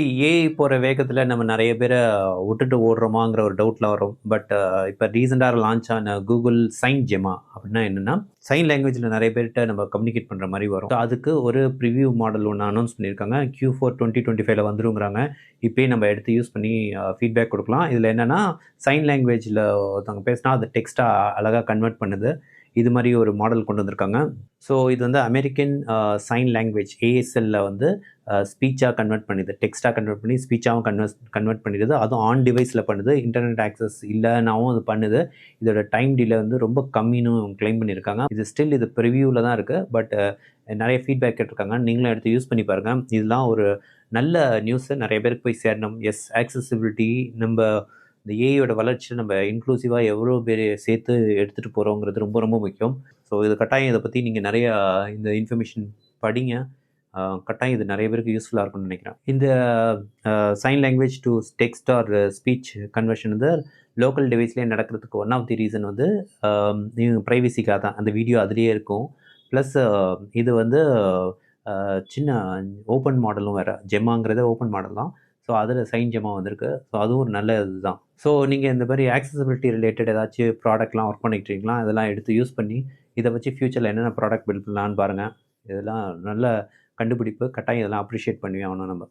AI போகிற வேகத்தில் நம்ம நிறைய பேரை விட்டுட்டு ஓடுறோமாங்கிற ஒரு டவுட்டில் வரும். பட் இப்போ ரீசெண்டாக லான்ச் ஆன கூகுள் சைன் ஜெமா அப்படின்னா என்னென்னா, சைன் லாங்குவேஜில் நிறைய பேர்கிட்ட நம்ம கம்யூனிகேட் பண்ணுற மாதிரி வரும். So, அதுக்கு ஒரு ப்ரிவ்யூ மாடல் ஒன்று அனௌன்ஸ் பண்ணியிருக்காங்க. Q4 2025 வந்துருங்கிறாங்க. இப்போயே நம்ம எடுத்து யூஸ் பண்ணி ஃபீட்பேக் கொடுக்கலாம். இதில் என்னென்னா, சைன் லாங்குவேஜில் ஒருத்தவங்க பேசினா அதை டெக்ஸ்ட்டாக அழகாக கன்வெர்ட் பண்ணுது. இது மாதிரி ஒரு மாடல் கொண்டு வந்திருக்காங்க. ஸோ இது வந்து அமெரிக்கன் சைன் லாங்குவேஜ் ASL வந்து ஸ்பீச்சாக கன்வெர்ட் பண்ணிடுது, டெக்ஸ்ட்டாக கன்வெர்ட் பண்ணி ஸ்பீச்சாகவும் கன்வெர்ட் பண்ணிடுது. அதுவும் ஆன் டிவைஸில் பண்ணுது, இன்டர்நெட் ஆக்சஸ் இல்லைனாவும் அது பண்ணுது. இதோட டைம் டிலே வந்து ரொம்ப கம்மின்னு கிளைம் பண்ணியிருக்காங்க. இது ஸ்டில் இது ப்ரிவியூவில் தான் இருக்குது. பட் நிறைய ஃபீட்பேக் கேட்டிருக்காங்க. நீங்களும் எடுத்து யூஸ் பண்ணி பாருங்கள். இதெல்லாம் ஒரு நல்ல நியூஸு, நிறைய பேருக்கு போய் சேரணும். எஸ், ஆக்சசிபிலிட்டி, நம்ம இந்த ஏஐயோட வளர்ச்சியை நம்ம இன்க்ளூசிவாக எவ்வளோ பேர் சேர்த்து எடுத்துகிட்டு போகிறோங்கிறது ரொம்ப ரொம்ப முக்கியம். ஸோ இது கட்டாயம் இதை பற்றி நீங்கள் நிறையா இந்த இன்ஃபர்மேஷன் படிங்க. கட்டாயம் இது நிறைய பேருக்கு யூஸ்ஃபுல்லாக இருக்கும்னு நினைக்கிறேன். இந்த sign language to text or speech conversion வந்து லோக்கல் டிவைஸ்லேயே நடக்கிறதுக்கு ஒன் ஆஃப் தி ரீசன் வந்து ப்ரைவசிக்காக தான். அந்த வீடியோ அதுலேயே இருக்கும். ப்ளஸ் இது வந்து சின்ன ஓப்பன் மாடலும் வேறு. ஜெமாங்கிறது ஓப்பன் மாடல் தான். ஸோ அதில் சைன் ஜெமா வந்திருக்கு. ஸோ அதுவும் ஒரு நல்ல இது தான். ஸோ நீங்கள் இந்த மாதிரி ஆக்சசிபிலிட்டி ரிலேட்டட் ஏதாச்சும் ப்ராடக்ட்லாம் ஒர்க் பண்ணிக்கிட்டீங்களா, இதெல்லாம் எடுத்து யூஸ் பண்ணி இதை வச்சு ஃப்யூச்சரில் என்னென்ன ப்ராடக்ட் பில்ட் பண்ணலான்னு பாருங்கள். இதெல்லாம் நல்ல கண்டுபிடிப்பு. கட்டாயம் இதெல்லாம் அப்ரிஷியேட் பண்ணி ஆகணும் நம்ம.